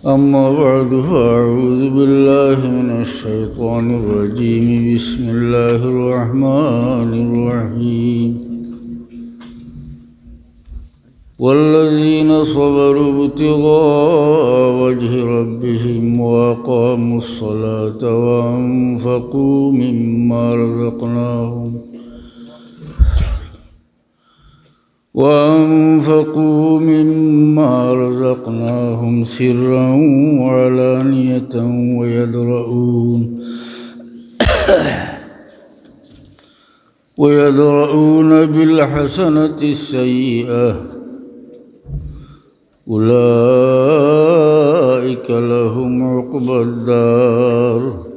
أما بعد فأعوذ بالله من الشيطان الرجيم بسم الله الرحمن الرحيم والذين صبروا ابتغاء وجه ربهم وأقاموا الصلاة وأنفقوا مما رزقناهم سرا وعلانية ويدرؤون بالحسنة السيئة أولئك لهم عقبى الدار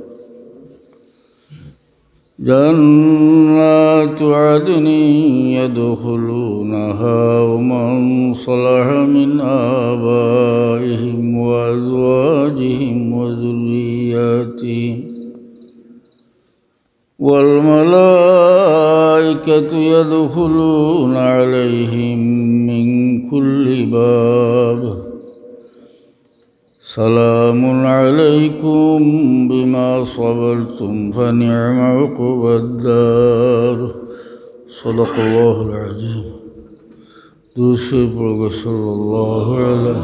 جنات عدن يدخلونها ومن صلح من آبائهم وأزواجهم وذرياتهم والملائكة يدخلون عليهم من كل باب سلام عليكم بما صبرتم فنعم عقبى الدار صدق الله العظيم دوسري صلى الله على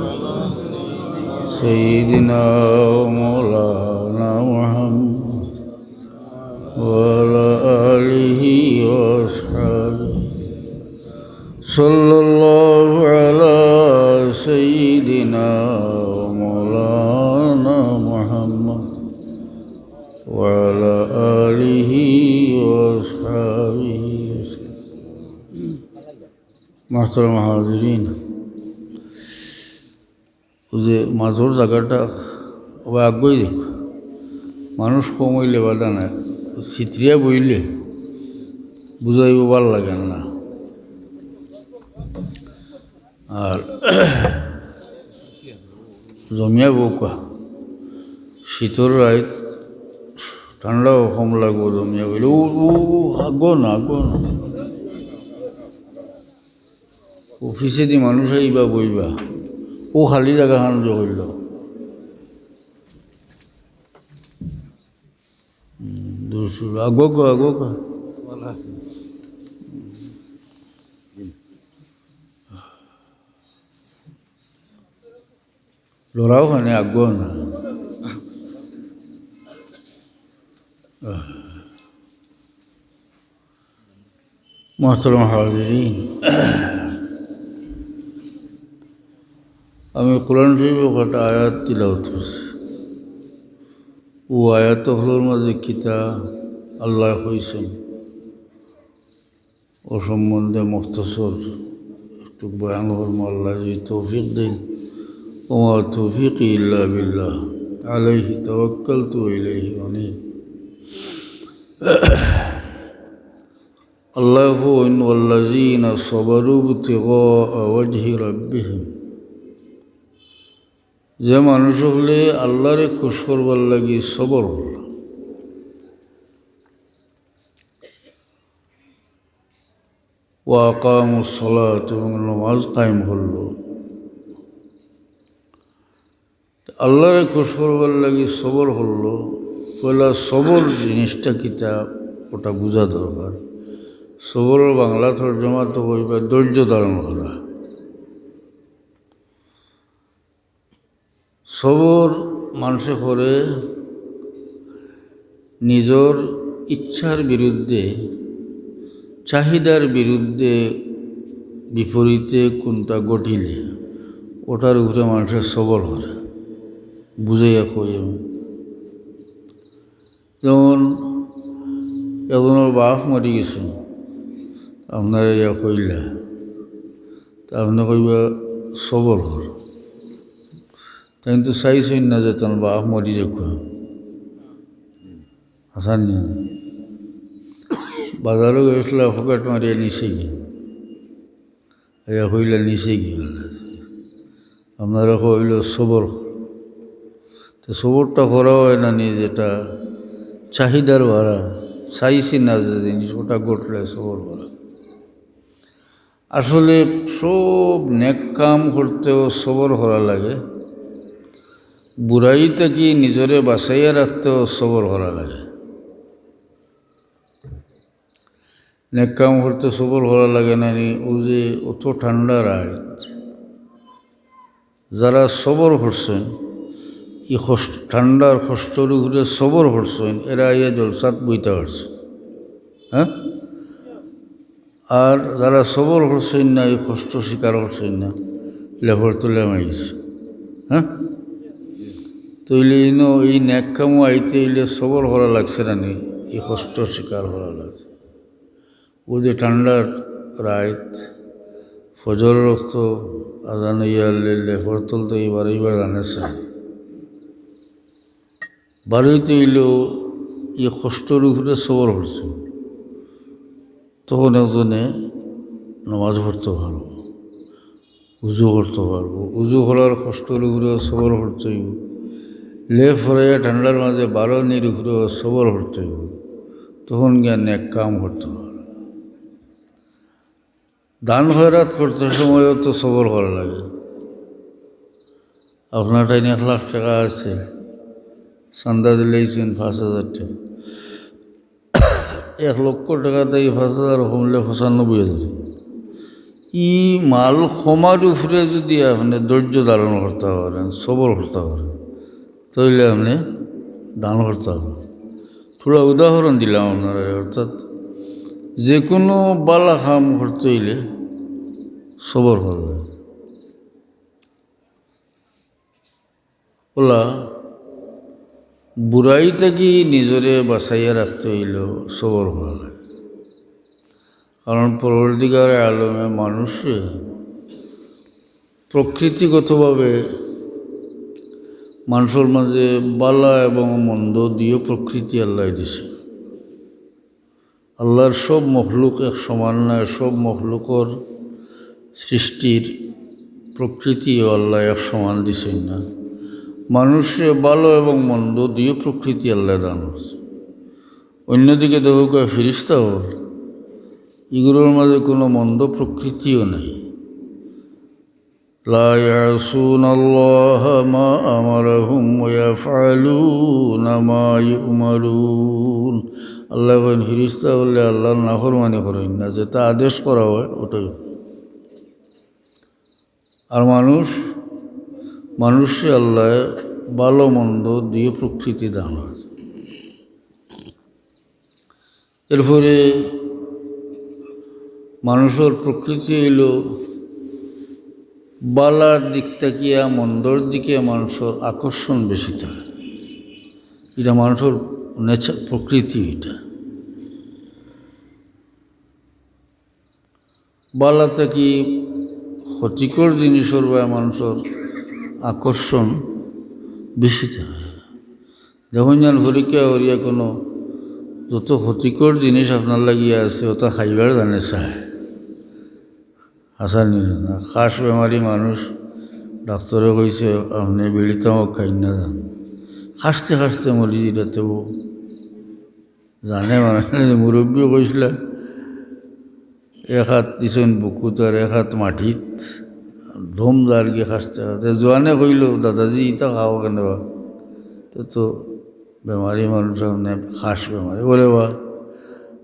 سيدنا ومولانا محمد وعلى آله وأصحابه صلى الله على سيدنا ومولانا محمد وعلى آله وأصحابه محترم حاضرين যে মাঝর জায়গাটা আগ্রহী দেখ মানুষ কম হইলে বাধা নাই চিত্রিয়া বইলে বুঝাইব ভাল লাগে না আর জমিয়া বউকা শীতর রাত ঠান্ডাও কম লাগবো জমিয়া বইলে আগো না অফিসে দি মানুষ আইবা বইবা ও খালি জায়গা খান হইল আগো লড়াও খানে আগ্রহ না মোহতরম হাজিরিন আমি কোরআন শরীফের একটা আয়াত তিলাওয়াত করছি ও আয়াতগুলোর মাঝে কিতা আল্লাহ কইছেন ও সম্বন্ধে মুখতসর একটু বয়ান করবো আল্লাহ যদি তৌফিক দেন ওমা তৌফিক ইল্লা বিল্লাহ আলাইহি তাওয়াক্কালতু ওয়া ইলাইহি উনীব আল্লাহু ওয়াল্লাযীনা সাবারু ইবতিগাআ ওয়াজহি রাব্বিহিম যে মানুষ হলে আল্লাহরে খুশ করবার লাগি সবর হল ও আকামুস সালাত এবং নামাজ কায়েম হল আল্লাহরে খুশ করবার লাগি সবর হল পয়লা সবর জিনিসটা কিতা ওটা বোঝা দরকার সবরের বাংলা তর্জমা তো হইবা ধৈর্য ধারণ করা সবর মানুষে করে নিজের ইচ্ছার বিরুদ্ধে চাহিদার বিরুদ্ধে বিপরীতে কোনটা ঘটিলে ওটার উপরে মানুষের সবর করে বুঝাইয়া কই আমি যেমন একজনের বাপ মরি গেছে আপনারা ইয়া কইলা তা আপনি কইবা সবর কর কিন্তু চাইছেন না যে তোর বাপ মরি যাক হাসান বাজারও গেছিল ফকেট মারিয়া নিচে গিয়ে এয়া কইলা নিচে গিয়ে আপনারা কইল সবর তো সবরটা করা হয় না নি যেটা চাহিদার ভাড়া চাইছি না যে জিনিস ওটা ঘটলে সবর ভাড়া আসলে সব নেক কাম করতেও সবর করা লাগে বুড়াই থাকি নিজরে বাঁচাইয়া রাখতেও সবর করা লাগে। নেক কাম করতে সবর করা লাগে না নি? ও যে অত ঠান্ডা রাত, যারা সবর করছেন এই ঠান্ডার কষ্টর উপরে সবর করছেন, এরা ইয়ে জলসাত বইতে পারছে। হ্যাঁ, আর যারা সবর করছেন না, এই কষ্ট স্বীকার করছেন না, লেফর তুলে মাইছে। হ্যাঁ, তৈলে এই নেক কামও আইতে এলে সবর করা লাগছে না নি? এই কষ্ট স্বীকার করা লাগছে। ও যে ঠান্ডার রাত, ফজর রক্ত আজান ইয়ালে লেফর তুলতে এইবার আনেছে, বাড়িতে এলেও এই কষ্টর উপরে সবর করছে। তখন একজনে নামাজ পড়তে পারবো, উজু করতে পারবো, উজু করার কষ্টর উপরেও সবর করতে হইব। লেফ হয়ে ঠান্ডার মাঝে 12 নির উপরেও সবর করতে হইব। তখন জ্ঞান এক কাম করতে পারবো। দান খয়রাত করতে সময়ও তো সবর করা লাগে। আপনার টাইনে 1 লাখ টাকা আছে, চান্দা দিলেইছেন 5,000 টাকা, 1 লক্ষ টাকা দিয়ে 5,000 কমলে 95,000। ই মাল ক্ষমার উপরে যদি আপনি ধৈর্য ধারণ করতে পারেন, সবর করতে পারেন, তাহলে আপনি দান করতে পারেন। থোড়া উদাহরণ দিলাম আপনারা। অর্থাৎ যে কোনো বালা কাম করতে হইলে সবর করবে। ওলা বুড়াই থাকি নিজরে বাঁচাইয়া রাখতে হইল সবর করা লাগে। কারণ পরবর্তীকার আলমে মানুষে প্রকৃতিগতভাবে মানুষের মাঝে বালা এবং মন্দ দিয়ে প্রকৃতি আল্লাহ দিছে। আল্লাহর সব মখলুক এক সমান নয়, সব মখলুকর সৃষ্টির প্রকৃতিও আল্লাহ এক সমান দিছেন না। মানুষে ভালো এবং মন্দ দিয়ে প্রকৃতি আল্লাহ দান করছে। অন্যদিকে দেখো ফিরিস্তাও, এগুলোর মাঝে কোনো মন্দ প্রকৃতিও নেই। লা ইয়াসুনাল্লাহা মা আমারাহুম ওয়া ইয়াফআলুনা মা ইউমারুন। আল্লাহ কইন ফিরিস্তা বললে আল্লাহর নাফরমানি করেন না, যেটা আদেশ করা হয় ওটাই। আর মানুষে আল্লাহ ভালো মন্দ দিয়ে প্রকৃতি দান হয়। এরপরে মানুষের প্রকৃতি হইল বালার দিক তাকিয়া মন্দর দিকে মানুষের আকর্ষণ বেশি থাকে। এটা মানুষের নেচার, প্রকৃতি। এটা বালা থাকি ক্ষতিকর জিনিসের বা মানুষের আকর্ষণ বেশি থাকে। যখন যেন পরীক্ষা করিয়া কোনো যত ক্ষতিকর জিনিস আপনার লাগিয়ে আছে ওটা খাইবার জানে চায়। আসা নি না খাস বেমারি মানুষ, ডাক্তারে কইছে আপনি বিড়ি তামাক খাই না যান, খাসতে খাসতে মরি যেটাতেও জানে মানুষ। মুরব্বীও কইছিল 1 হাত দিছেন বুকুত আর 1 হাত মাটিত, ধুম দাঁড়িয়ে খাসতে খাসতে জোয়ানে কইল দাদাজি ইটা খাও কেন? তো বেমারি মানুষ আপনি খাস বেমারি বলে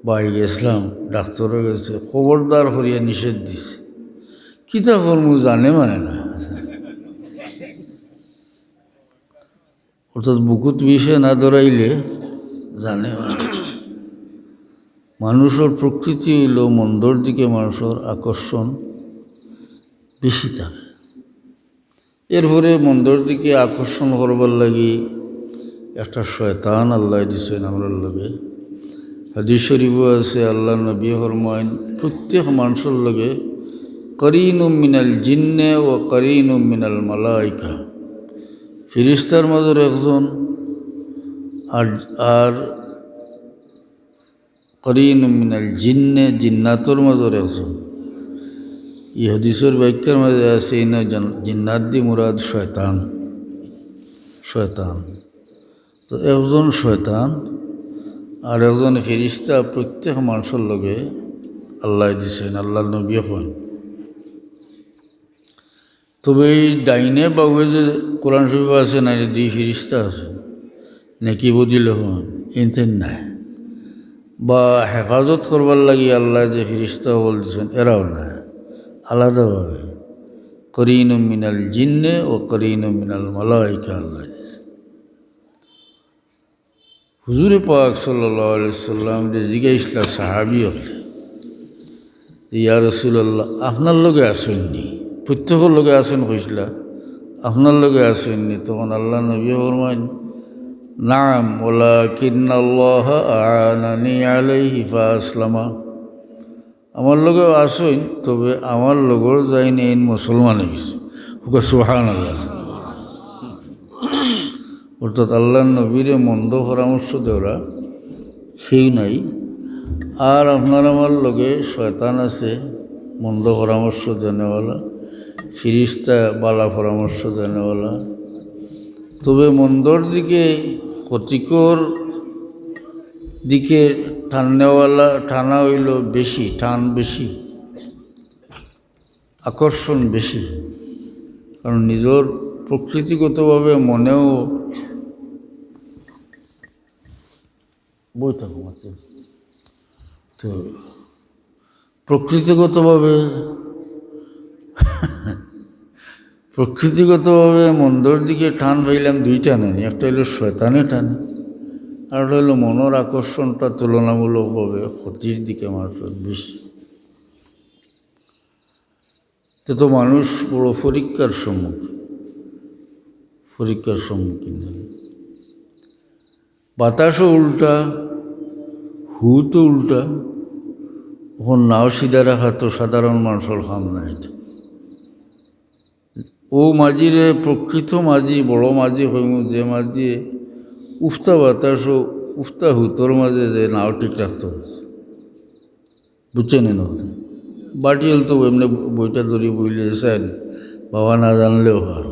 বাই গেছিলাম, ডাক্তারও গেছে, খবরদার করিয়া নিষেধ দিছে। কিতা কর্ম জানে মানে না। অর্থাৎ বুকুত বিষে না ধরাইলে জানে মানে। মানুষের প্রকৃতি হইল মন্দর দিকে মানুষের আকর্ষণ বেশি থাকে। এরপরে মন্দর দিকে আকর্ষণ করবার লাগি একটা শয়তান আল্লাহ দিছেন আমরা লগে। হাদিস শরীফও আছে, আল্লাহ নবী ফরমায়েন প্রত্যেক মানুষের লগে করিনুম মিনাল জিন্নে ও করিনুম মিনাল মালাইকা। ফিরিস্তার মাঝের একজন আর করিনুম মিনাল জিন্নে, জিন্নাতর মাঝের একজন। এই হাদিসের ব্যাখ্যার মাঝে আছে না জিন্নাত দি মুরাদ শয়তান। তো একজন শয়তান আর একজন ফেরিস্তা প্রত্যেক মানুষের লগে আল্লাহ দিছেন। আল্লাহ নবী হন তবে এই ডাইনে বাউে যে কোরআন শরীফ আছে না, দুই ফিরিস্তা আছে নাকি বদিল ইনতেন নাই, বা হেফাজত করবার লাগি আল্লাহ যে ফিরিস্তা বলছেন এরাও নাই, আলাদাভাবে করিনুম মিনাল জিন্নে ও করিনুম মিনাল মালাইকা আল্লাহ। হুজুরে পাক সাল্লাল্লাহু আলাইহি সাল্লাম যে জিজ্ঞাসা সাহাবী হলে, ইয়া রাসূলুল্লাহ আপনার লগে আসেননি, প্রত্যেকের লগে আসেন কইসলা, আপনার লগে আসেননি? তখন আল্লাহ নবী ফরমাইন, নাম ওয়ালাকিন্নাল্লাহ আ'আনানি আলাইহি ফাআসলামা। আমার লগেও আসেন, তবে আমার লগর যাইনি মুসলমান হয়েছে। সুবহানাল্লাহ। অর্থাৎ আল্লাহ নবীরে মন্দ পরামর্শ দেওয়া সেই নাই, আর আপনার আমার লগে শয়তান আছে মন্দ পরামর্শ দেনেওয়ালা, ফিরিস্তা বালা পরামর্শ দেনেওয়ালা। তবে মন্দর দিকে, ক্ষতিকর দিকে টাননেওয়ালা টানা হইল বেশি, টান বেশি, আকর্ষণ বেশি। কারণ নিজের প্রকৃতিগতভাবে মনেও বই থাকুন, তো প্রকৃতিগতভাবে মন্দর দিকে টান পাইলাম দুইটা নেই, একটা হইল শয়তানে টানে, আর হইল মনের আকর্ষণটা তুলনামূলকভাবে ক্ষতির দিকে মানুষের বেশি। তো মানুষ বড় পরীক্ষার সম্মুখীন। বাতাসও উল্টা, হুতো উল্টা, ওখন নাও সিধা রাখা তো সাধারণ মানুষের কাম নাই। ও মাঝিরে প্রকৃত মাঝি, বড় মাঝি হইমু, যে মাঝি উফতা বাতাস ও উফতা হুতোর মাঝে যে নাও ঠিক রাখতে হচ্ছে, বুঝছেন না? বাটি হল তো এমনি বইটা ধরি বইলে চাইন, বাবা না জানলেও হয়।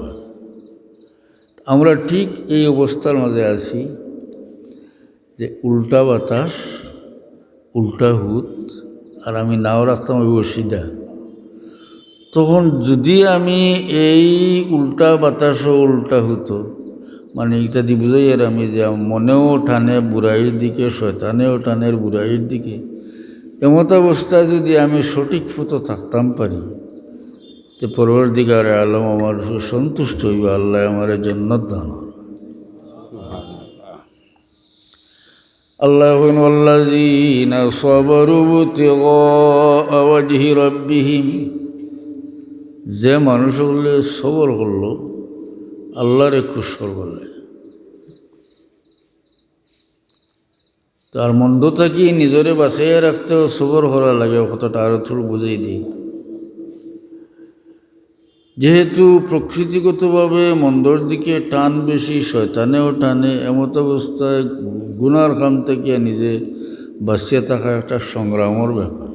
আমরা ঠিক এই অবস্থার মাঝে আছি যে উল্টা বাতাস, উল্টা হুত, আর আমি নাও রাখতাম ওই সিধা। তখন যদি আমি এই উল্টা বাতাসও উল্টা হতো, মানে এটা দিয়ে বুঝাই আর আমি যে মনেও টানে বুড়াইয়ের দিকে, শয়তানেও টানের বুড়াইয়ের দিকে, এমত অবস্থায় যদি আমি সঠিক ফুতো থাকতাম পারি, তো পরবর্তীকার আলম আমার সন্তুষ্ট হইবে, আল্লাহ আমার জান্নাত দান। আল্লাহ ওয়াল্লাযীনা সাবারু ইবতিগাআ ওয়াজহি রাব্বিহিম, যে মানুষগুলো সবর করল আল্লাহরে খুশ করবলে, তার মন্দ থাকি নিজরে বাঁচাইয়া রাখতেও সবর করা লাগে। কতটা আরো থোড় বুঝাই দিই। যেহেতু প্রকৃতিগতভাবে মন্দর দিকে টান বেশি, শয়তানেও টানে, এমত অবস্থায় গুনার কাম থেকে নিজে বাঁচিয়ে থাকা একটা সংগ্রামের ব্যাপার।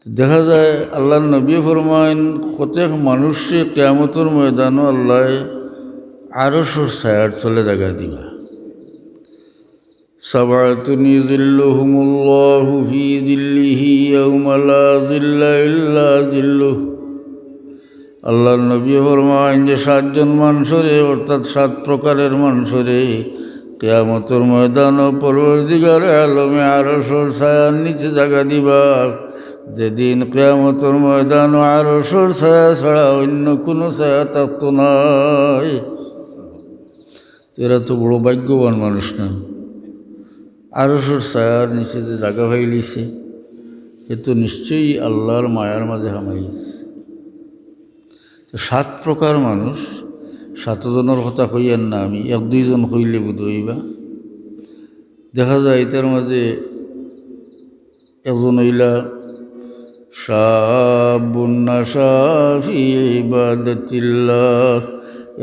দেখা যায় আল্লাহ নবী ফরমাইন, প্রত্যেক মানুষে কিয়ামতের ময়দানও আল্লাহ আরশের ছায়ার তলে জায়গা দিবা। সাবআতুন ইযিল্লুহুমুল্লাহু ফি যিল্লিহি ইয়াওমা লা যিল্লা ইল্লা যিল্লুহু। আল্লাহর নবী ফরমাইন যে 7 জন মানুষরে, অর্থাৎ 7 প্রকারের মানুষরে কিয়ামতের ময়দানও পরবর্তীকার আলমে আরশের ছায়ার নিচে জায়গা দিবা। যেদিন কিয়ামতের ময়দান আরশের ছায়া ছাড়া অন্য কোনো ছায়া থাকতো নাই। এরা তো বড় ভাগ্যবান মানুষ না, আরশের ছায়ার নিচে যে জায়গা পাইলিছে, এ তো নিশ্চয়ই আল্লাহর মায়ার মাঝে হামাইছে। 7 প্রকার মানুষ, 7 জনের কথা কইয়েন না, আমি 1-2 জন কইলে বুধ হইবা। দেখা যায় এটার মাঝে একজন হইলা শাবুন নাশা ফি ইবাদাতিল্লাহ,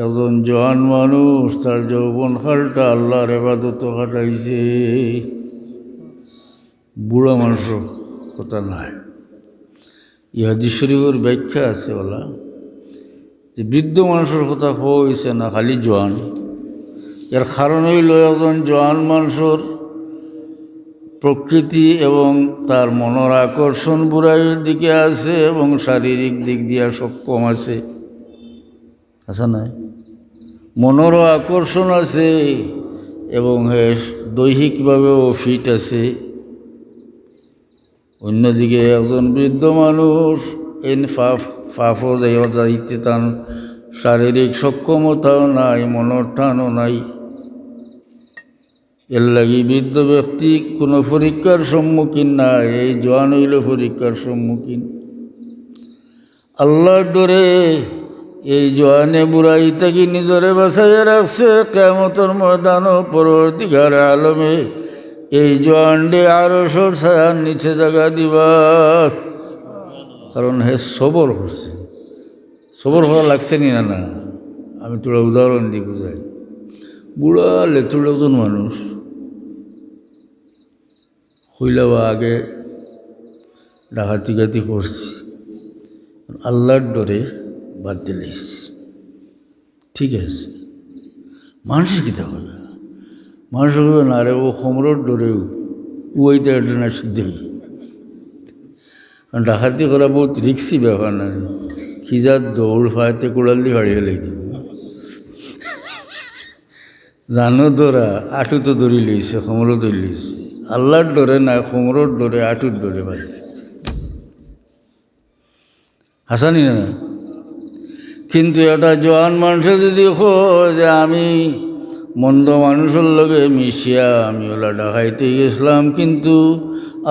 একজন জওয়ান মানুষ তার যৌবন কালটা আল্লাহর ইবাদত কাটাইছে। বুড়া মানুষের কথা নাই। হাদিস শরীফের ব্যাখ্যা আছে বলা যে বৃদ্ধ মানুষের কথা হইছে না, খালি জওয়ান। এর কারণ হইল একজন জওয়ান মানুষের প্রকৃতি এবং তার মনের আকর্ষণ বুড়াইয়ের দিকে আছে এবং শারীরিক দিক দিয়ে সক্ষম আছে, আছে না? মনেরও আকর্ষণ আছে এবং দৈহিকভাবেও ফিট আছে। অন্যদিকে একজন বৃদ্ধ মানুষ ফাফও যাইতে তার শারীরিক সক্ষমতাও নাই, মনের টানও নাই। এর লাগি বৃদ্ধ ব্যক্তি কোনো পরীক্ষার সম্মুখীন নাই, এই জোয়ান হইল পরীক্ষার সম্মুখীন। আল্লাহর ডরে এই জোয়ানে বুড়াই থাকি নিজরে বাঁচাইয়া রাখছে। কিয়ামতের ময়দানও পরবর্তীকার আলমে এই জোয়ানডে আরশের ছায়ার নিচে জায়গা দিবা, কারণ হে সবর করছে। সবর হওয়া লাগছে নি না? না, আমি তোরা উদাহরণ দিই বুঝাই। বুড়া লেতুর একজন মানুষ হইলেও আগে ডাকাতি করছি, আল্লাহর ডরে বাদ দিলিস, ঠিক আছে। মানুষের কী হবে? মানুষ হবে না রে, ও খমরোর ডরেও ওইটা না সিদ্ধ। কারণ ডাকাতি করা বহুত রিক্সি ব্যাপার না, খিজার দৌড় ফায়াতে কোড়ালি হারিয়ে লেগে জানো দৌড়া আটু তো দৌড়ি লইছে, খমরও দৌড়ি লইছে। আল্লাহর ডরে না, খমরোর ডরে, আটুর ডরে বাদ হাসানি না। কিন্তু এটা জোয়ান মানুষে যদি যে আমি মন্দ মানুষের লগে মিশিয়া আমি ওলা ডাকাইতে গেছিলাম, কিন্তু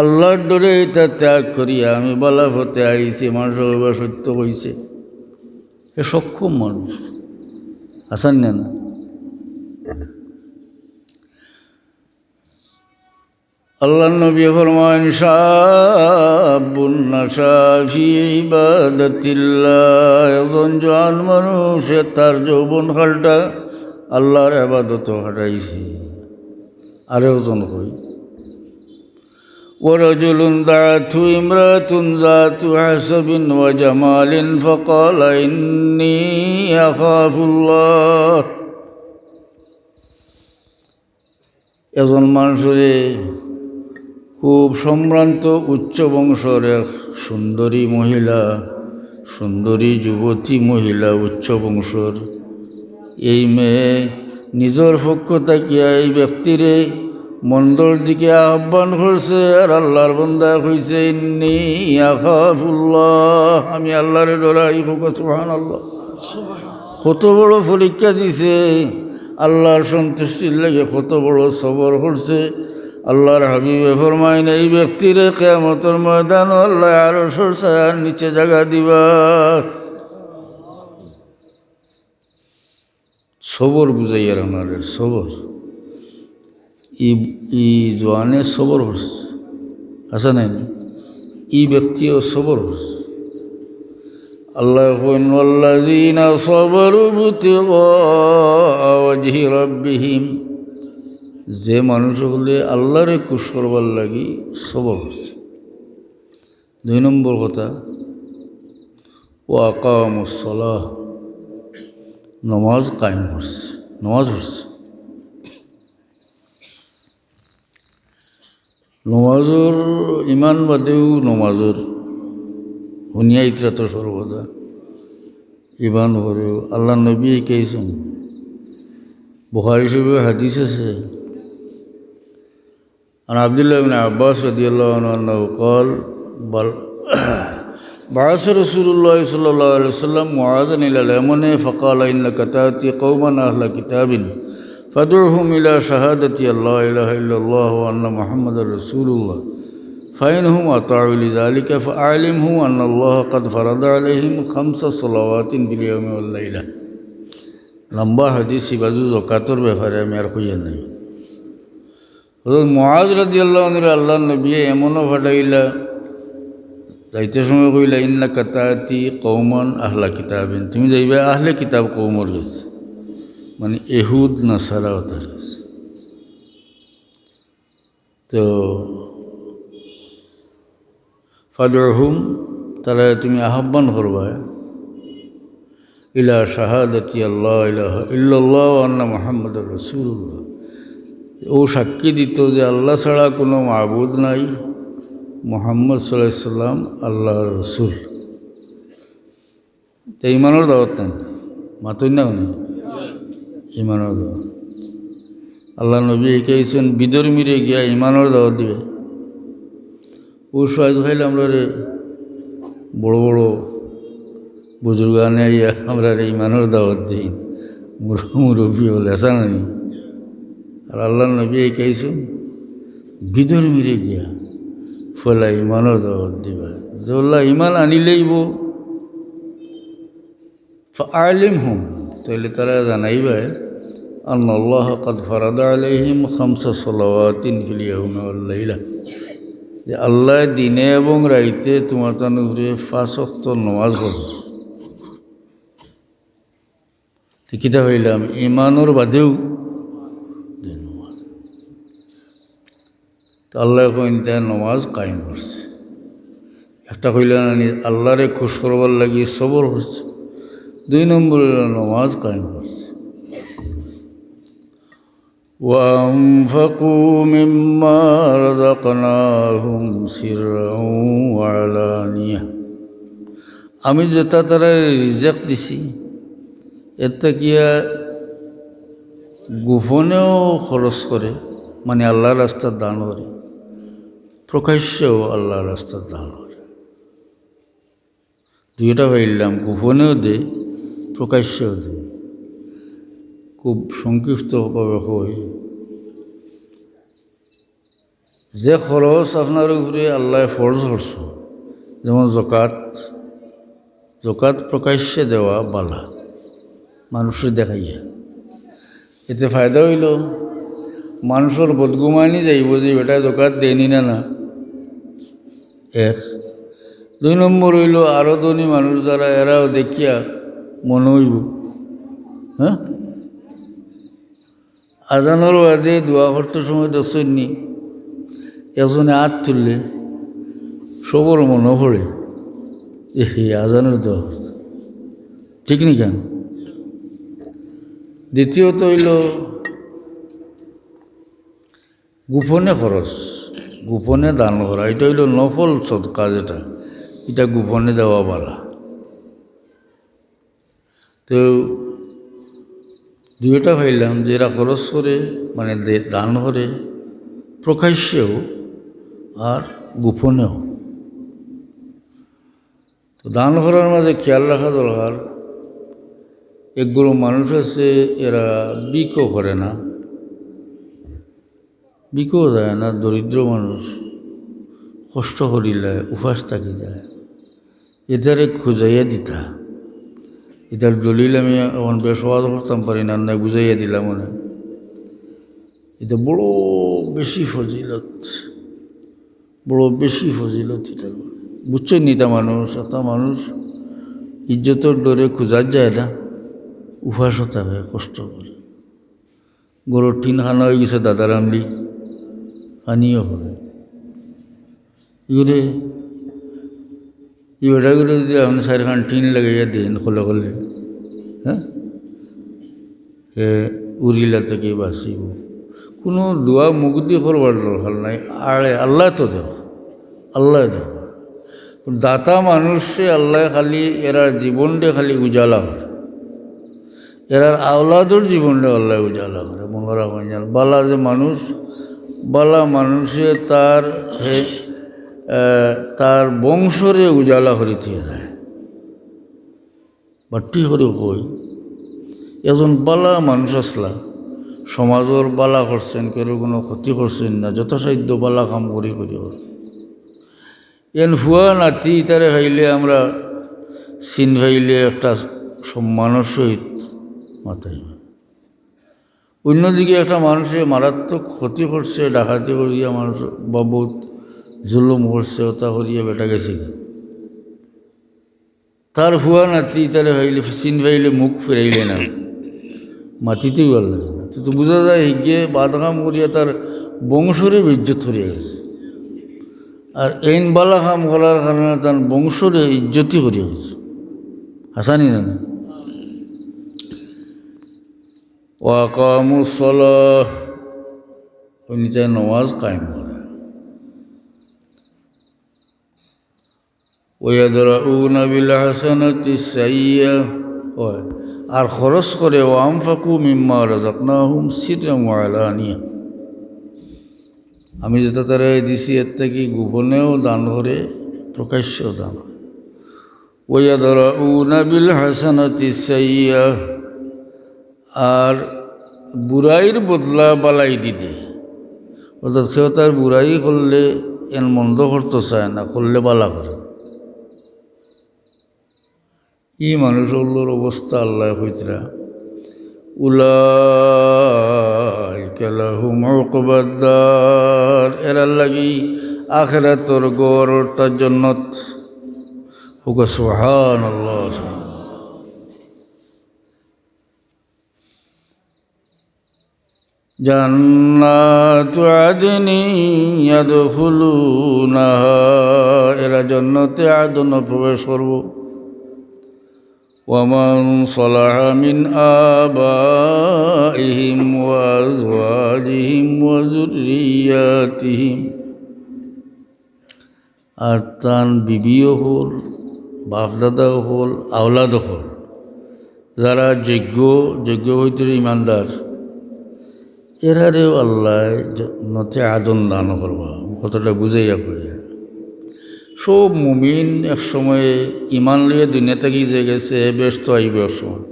আল্লাহর ডরে এটা ত্যাগ করিয়া আমি বালা হতে আইছি, মানুষের এবার সত্য হয়েছে, এ সক্ষম মানুষ। হাসান না? আল্লাহ নবী ফরমান শাবুন নাশা ফি ইবাদাতিল্লাহ, একজন জোয়ান মানুষ তার যৌবন কালটা আল্লাহর ইবাদত হারাইছে। আর একজন কই ওয়ারাজুলুন দাআতহু ইমরাতুন যাতু হাসাবিন ওয়া জামালিন ফাকালা ইন্নী আখাফুল্লাহ, একজন মানুষের খুব সম্ভ্রান্ত উচ্চ বংশের এক সুন্দরী মহিলা, সুন্দরী যুবতী মহিলা, উচ্চ বংশর। এই মেয়ে নিজের পক্ষ থাকিয়া এই ব্যক্তিরে মন্দর দিকে আহ্বান করছে, আর আল্লাহর বান্দা কইছে ইন্নী আখাফুল্লাহ, আমি আল্লাহরে ডরাই। সুবহানাল্লাহ। কত বড় পরীক্ষা দিছে, আল্লাহর সন্তুষ্টির লাগে কত বড় সবর করছে। আল্লাহর হাবিবে ফরমাইন এই ব্যক্তিরে কিয়ামতের ময়দান আল্লাহ আরশের ছায়ার নিচে জায়গা দিবা। সবর বুঝাইয়ার আমার সবর, ই জোয়ানে সবর হচ্ছে, আসা নাই? ই ব্যক্তিও সবর হচ্ছে। আল্লাহ ওয়াল্লাযীনা সাবারু ইবতিগা ওয়াজহি রাব্বিহিম, যে মানুষ হলে আল্লাহরে খুশ করবার লাগি সবর হচ্ছে। 2 নম্বর কথা ওয়া আকামুস সালাহ, নমাজ কায়েম করছে, নমাজ হচ্ছে। নমাজর ইমান বাদেও নমাজর হুনিয়াইতরা তো সর্বদা ইমান করেও আল্লাহ নবী কেছেন। বুখারী শরীফে হাদিস আছে عن عبد الله بن عباس رضي الله عنه أنه قال بعث رسول الله صلى الله عليه وسلم معاذا إلى اليمن فقال إنك تأتي قوما أهل كتاب فادعهم إلى شهادة أن لا إله إلا الله وأن محمد رسول الله فإنهم أطاعوا لذلك فأعلمهم أن الله قد فرض عليهم 5 صلوات باليوم والليلة। লম্বা হাদিস বাজু যাকাতের ব্যাপারে আমি আর কইয়া নাই। মুআজ রাদিয়াল্লাহু আনহু আল্লাহর নবী এমনও ফাটাইলা, যাইতে সময় কইলা ইন্নাকা তাআতি কওমান আহলা কিতাবিন, তুমি যাইবা আহলে কিতাব কওমর কাছে, মানে ইহুদ নাসারা ওদের কাছে। তো ফাদউহুম, তারা তুমি আহ্বান করবা ইলা শাহাদাতি আল্লাহ ইলাহা ইল্লাল্লাহ ওয়া আন্না মুহাম্মাদুর রাসূলুল্লাহ, ও সাক্ষী দিত যে আল্লাহ ছাড়া কোনো মাবুদ নাই, মুহাম্মদ সাল্লাল্লাহু আলাইহি সাল্লাম আল্লাহর রসুল। তো ইমানের দাওয়াত নেন, মাতই না উনি ইমানের দাওয়াত। আল্লাহ নবী এঁকেছেন বিধর্মীরে গিয়া ইমানের দাওয়াত দিবে। ও সাহায্য খাইলে আমরা রে বড় বড় বুজুর্গ আনে আইয়া আমরা রে ইমানের দাওয়াত দিই, মুরব্বী হলে আসা নাই। আর আল্লাহ নবী এঁকেছেন বিধর্মীরে গিয়া ফলা ইমানের দাওয়াত দিবা, যে আল্লাহ ইমান আনিলেইব ফাআলিমহুম, তাহলে তারা জানাইবে আন্নাল্লাহ কাদ ফারাদা আলাইহিম খামসা সালাওয়াতিন ফিল ইয়াউমি ওয়াল লাইলা, যে আল্লাহ দিনে এবং রাইতে তোমার তার উপরে 5 ওয়াক্ত নামাজ পড়ে। তো কিতা হইলাম ইমানোর বাদেও নামাজ, তো আল্লাহ কইন তার নামাজ কায়েম করছে। একটা কইলেন আল্লাহরে খুশ করবার লাগি সবর হচ্ছে, 2 নম্বর নামাজ কায়েম করছে। وأنفقوا مما رزقناهم سرا وعلانية, আমি যেটা তারা রিজেক্ট দিছি এটা কিয়া গোপনেও খরচ করে, মানে আল্লাহর রাস্তার দান করে, প্রকাশ্যেও আল্লাহর রাস্তার দান করে। দুইটা ভাইলাম, গোপনেও দে প্রকাশ্যেও দে। খুব সংক্ষিপ্তভাবে হই, যে খরচ আপনার উপরে আল্লাহ ফরজ করছে, যেমন জকাত, জকাত প্রকাশ্যে দেওয়া বালা, মানুষের দেখাইয়া, এতে ফায়দা হইল মানুষের বদগুমানি যাইব যে বেটা জকাত দেয়নি না না। 1 2 নম্বর হইল আরও ধনী মানুষ যারা এরাও দেখিয়া মনে হইব। হ্যাঁ, আজানোর বাদে দোয়া করতে সময় দেখছেননি একজনে হাত তুললে সবর মনে পড়ে আজানের দোয়া করছে, ঠিক নি কেন? দ্বিতীয়ত হইল গোপনে খরচ, গোপনে দান করা, এটা হইল নফল সদকা, যেটা এটা গোপনে দেওয়া বালা। তো দুইটা ভাইলাম, যেটা খরচ করে মানে দান করে প্রকাশ্যেও আর গোপনেও। তো দান করার মাঝে খেয়াল রাখা দরকার, একগুলো মানুষ আছে এরা বিকও করে না, বিকও যায় না, দরিদ্র মানুষ কষ্ট করিলে উপাস থাকি যায়, এটারে খুঁজাইয়া দিতা। এটার দলিল আমি এখন বেশ সহজ করতাম পারি না, না বুঝাইয়া দিলাম মনে। এটা বড় বেশি ফজিলত, বড় বেশি ফজিলত এটা, বুঝছেন নিতা মানুষ। একটা মানুষ ইজ্জতের ডরে খুঁজার যায় না, উপাসও থাকে, কষ্ট করে। গরুর টিন খানা হয়ে গেছে দাদার আমলি, পানিও হবে ইউরে, বেটাগুলো যদি আপনি 4খান টিন লাগাইয়া দেন খোলা করলে, হ্যাঁ, উড়িলা থেকে বাঁচিব। কোনো দোয়া মুক্তি করবার দরকার নাই, আরে আল্লাহ তো দেও, আল্লাহ দেও। দাতা মানুষে আল্লাহ খালি এরার জীবনটা খালি উজালা করে, এরার আওলাদর জীবনটা আল্লাহ উজালা করে। মঙ্গরা কঞ্জাল বালা যে মানুষ, বালা মানুষে তার বংশরে উজালা করিতে যায়। বাটি করে কই এজন বালা মানুষ আসলা, সমাজের বালা করছেন, কেউ কোনো ক্ষতি করছেন না, যথাসাধ্য বালা কাম করি এন ফুয়া নাতি তারে খাইলে আমরা চিন ভাইলে একটা সম্মানের সহিত মাথায়। অন্যদিকে একটা মানুষের মারাত্মক ক্ষতি করছে, ডাকাতি করিয়া মানুষ বাবদ জুলুম করছে, ওটা করিয়া বেটা গেছে, তার ফুয়া নাতি তারে ভাইলে চিন ভাইলে মুখ ফিরাইলে না, মাটিতেই ভাল লাগে না। তো বোঝা যায় গিয়ে বাদকাম করিয়া তার বংশরে ইজ্জত করিয়া গেছে, আর এইন বালা কাম করার কারণে তার বংশরে ইজ্জতই করিয়া গেছে। হাসানি না? ওয়াকামুস সালাহ, উনি নমাজ কায়েম করে। ওয়াদরাউনা বিল হাসানাতি সাইয়্যা, আর খরচ করে ওয়ানফাকু মিম্মা রাযাকনাহুম সিররান ওয়া আলানিয়া, আমি যেটা তারা দিছি এর থেকে গোপনেও দান করে প্রকাশ্যেও দান করে। ওয়াদরাউনা বিল হাসানাতি সাইয়্যা, আর বুড়াইয়ের বদলা বালাই দিতে, অর্থাৎ কেউ তার বুড়াই করলে এন মন্দ করতে চায় না, করলে বালা করে। ই মানুষগুলোর অবস্থা আল্লাহ হইতরা, উলাইকা লাহুম উকবাদ দার, এরার লাগি আখিরাতের গড়টা জান্নাত। হুক সুবহানাল্লাহ। জান্নাতু আদনি ইয়াদখুলুনাহা, এরা জান্নাতে আদন প্রবেশ করব। ওয়ামান সালাহা মিন আবাইহিম ওয়া আজওয়াজিহিম ওয়া যুররিয়াতিহিম, আর তান বিবিও হল, বাপদাদাও হল, আওলাদও হল, যারা যোগ্য হইতে ইমানদার, এরারেও আল্লাহ নতে আদন দান করবা। কতটা বুঝাইয়া কই, সব মুমিন এক সময়ে ইমান লিয়ে দুনিয়া থেকে যে গেছে ব্যস্ত আইবে সময়,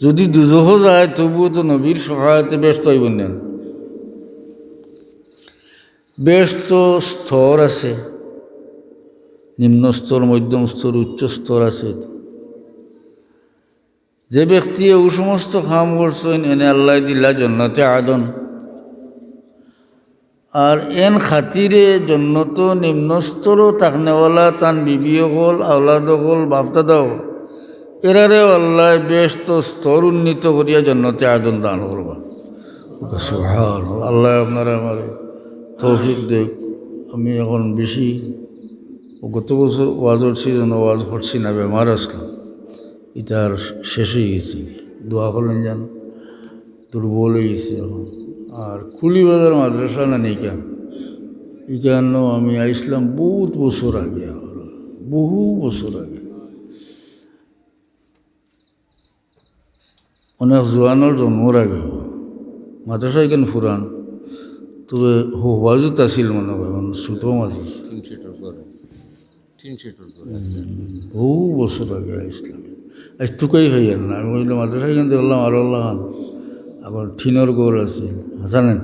যদি দুজহ যায় তবুও তো নবীর সহায়তে ব্যস্ত আইব নেন। ব্যস্ত স্তর আছে, নিম্ন স্তর, মধ্যম স্তর, উচ্চ স্তর আছে। যে ব্যক্তি ও সমস্ত কাম করছেন এনে আল্লাহ দিলা জান্নাতে আদন, আর এন খাতিরে জন্নত নিম্নস্তরও তাকনেওয়ালা তান বিবিও হল, আওলাদও হল, বাপদাদাও, এরারেও আল্লাহ ব্যস্ত স্তর উন্নীত করিয়া জন্নতে আদন দান করবা। সুবহানাল্লাহ। আল্লাহ আপনারা আমার তৌফিক দেখ। আমি এখন বেশি, গত বছর ওয়াজের সিজন ওয়াজ করছি না, বেমার আসলাম, এটা আর শেষ হয়ে গেছে। দোয়া করলেন যান, দুর্বল হয়ে গেছে এখন। আর কুলিবাজার মাদ্রাসা না নেই কেন, এখানেও আমি আইসলাম বহুত বছর আগে, বহু বছর আগে, অনেক জোয়ানোর জন্মর আগে। মাদ্রাসা এখানে ফুরান, তবে হবাজুত আসিল মনে করেন, ছোটো মাদ্রাসা, বহু বছর আগে আইসলাম। আজ টুকাই হইয়ার না, আমি বললাম মাদ্রাসা এখান থেকে বললাম আর আল্লাহ, আবার ঠিনর গড় আছে, জানেন।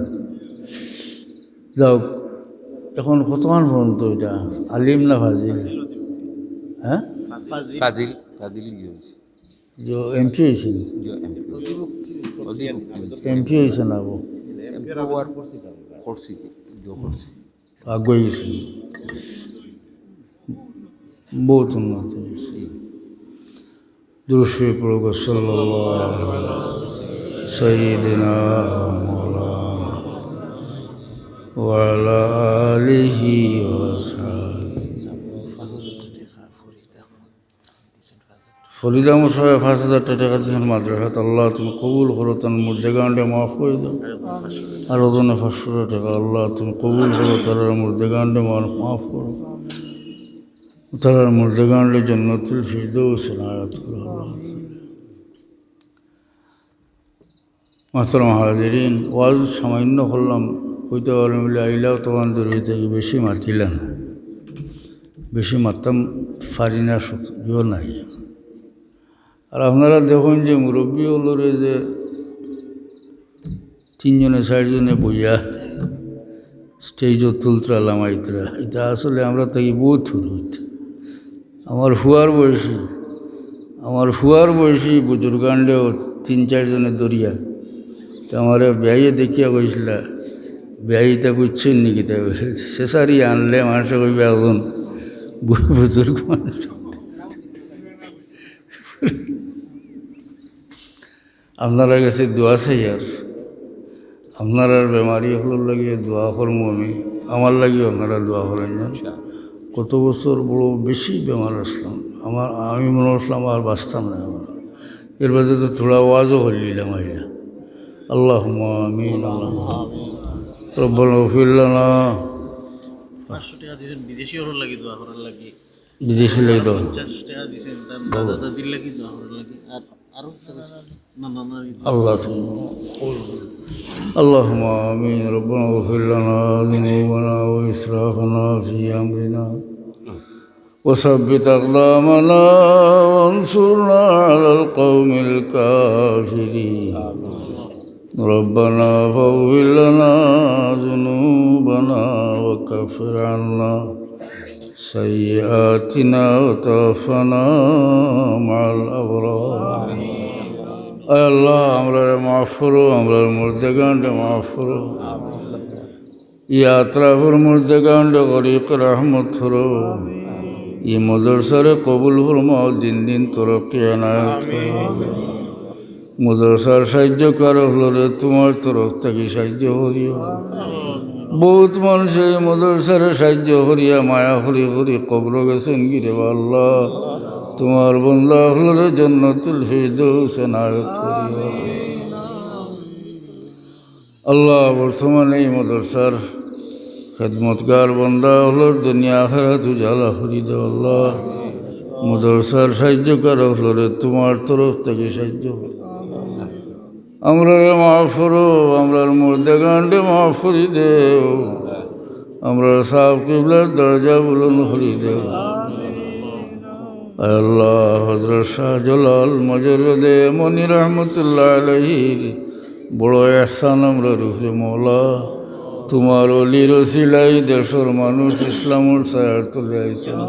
যাও, এখন কতক্ষণ পর্যন্ত এটা আলিম না ফাজিল? হ্যাঁ, এমপি হয়েছেন, এমপি হয়েছে না, আগুয়ে গেছেন, বহুত উন্নত হয়েছে। দুরূদ পড়ো সাল্লাল্লাহু আলাইহি সাইয়্যিদিনা ওয়া আলা আলিহি ওয়া ফরিদা মশাই 5,000 টাকা দিয়েছেন মাদ্রাসাত। আল্লাহ তুমি কবুল করো, তার মুর্দেগানটা মাফ করে দাও। আর ওজনে 500 টাকা, আল্লাহ তুমি কবুল করো, তার মুর্দেগানটা মাফ করো, তার মুর্দেগানটা জান্নাতুল ফিরদৌস ইনায়াত করো। মাহতারাম হাজিরিন, ওয়াজ সামান্য করলাম, কইতে পারলাম বলে আইলাও তখন দূরে থেকে বেশি মাতিলাম, বেশি মারতাম পারি না, শক্তিও নাই। আর আপনারা দেখুন যে মুরব্বী হলরে যে 3জনে 4জনে বইয়া স্টেজও তুলতরালাম আইতরা, এটা আসলে আমরা তাকে বহুত হুরুত। আমার ফুয়ার বয়সী বুজুর্গান্ডেও 3-4জনে দরিয়া, তো আমার ব্যায়ে দেখিয়া কইছিল, ব্যাইটা বুঝছেন নাকি? তাই শেষারি আনলে মানুষে কইবে এখন বুজুর্গ মানুষ। আপনারা কাছে দোয়া চাই, আর আপনার বেমারি হলোর লাগিয়ে দোয়া করবো আমি, আমার লাগিয়ে আপনারা দোয়া করেন। কত বছর বড় বেশি বেমার আসলাম, আমি মনে আসলাম আর বাঁচতাম না। এর বাদে তো থোড়া ওয়াজও করলিলাম আইয়া। আল্লাহুম্মা আমিন। রব্বানা ইগফির লানা 500 টাকা দিয়েছেন বিদেশি হওয়ার লাগি দোয়া করার লাগি, বিদেশি লাগি দাও 50 টাকা দিয়েছেন তার দাদা দাদির লাগি দোয়া করার লাগি, আর আরো নানা নানি আল্লাহ اللهم آمين ربنا اغفر لنا ذنوبنا وإسرافنا في أمرنا وثبت أقدامنا وانصرنا على القوم الكافرين ربنا فاغفر لنا ذنوبنا وكفر عنا سيئاتنا وتوفنا مع الأبرار اے اللہ ہمارے معاف کرو ہمارے مردگان معاف کرو یا اطراف مردگان غریق رحمت کرو یہ مدرسہ قبول فرماؤ দিন দিন তরক্কি এনায়েত করো মদরসার সাহায্য কারো হলে তোমার তরফ থেকে সাহায্য করিও বহুত মানুষ এই মদরসার সাহায্য করিয়া মায়া করি করি কবর গেছেন গিরে আল্লাহ তোমার বন্দা হলে জান্নাতুল ফিরদৌস এনায়েত করিও আল্লাহ বর্তমানে এই মদরসার খেদমতগার বন্দা হলোর দুনিয়া আখিরাত উজালা করি দাও আল্লাহ মদরসার সাহায্য কারো হলে তোমার তরফ থেকে সাহায্য করি আমরা মাফ করো আমরার মুর্দাগান্ডে মাফ করি দেও আমরা সাহেব কিবলার দরজা বুলন্দ করি দেও আল্লাহ হযরত শাহজালাল মজরুদে মনি রহমতুল্লাহ আলাইহির বড় ইহসান আমরা রুফে মওলা তোমার অলির ওসিলাই দেশের মানুষ ইসলামের ছায়ার তলে আইছেন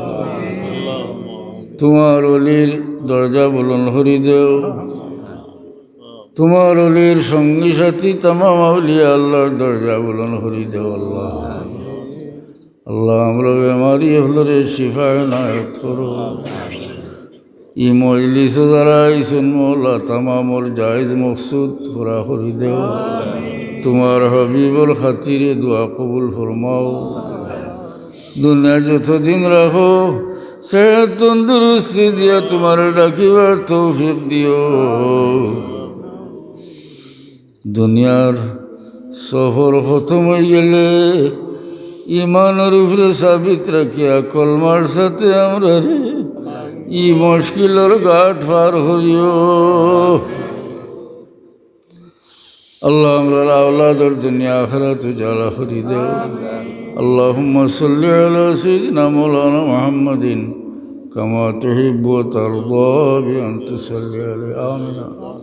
তোমার অলির দরজা বুলন্দ করি দেও তোমার অলির সঙ্গী সাথী তামাম আউলিয়া আল্লাহর দরজা বুলন্দ করি দেও আল্লাহ আল্লাহ আমরা বেমারি হলরে শিফা এনায়েত করো ই মজলিস যারা আইছেন মৌলা তামামর জায়েজ মকসুদ পুরা করি দেও তোমার হাবিবর খাতিরে দোয়া কবুল ফরমাও দুনিয়া যতদিন রাখো সেহত তন্দুরুস্তি দিয়া তোমার ডাকিবার তৌফিক দিও দুনিয়ার সফর খতম হয়ে গেলে ইমানের উপরে সাবিত রাখিয়া কলমার সাথে আমরা রে ই মুশকিলের ঘাট পার করিও আল্লাহ আমরা আওলাদের দুনিয়া আখিরাত উজালা করি দেও আল্লাহুম্মা সাল্লি আলা সাইয়্যিদিনা মাওলানা মুহাম্মাদিন কামা তুহিব্বু ওয়া তারদা বি আন তুসাল্লি আলাইহি আমিন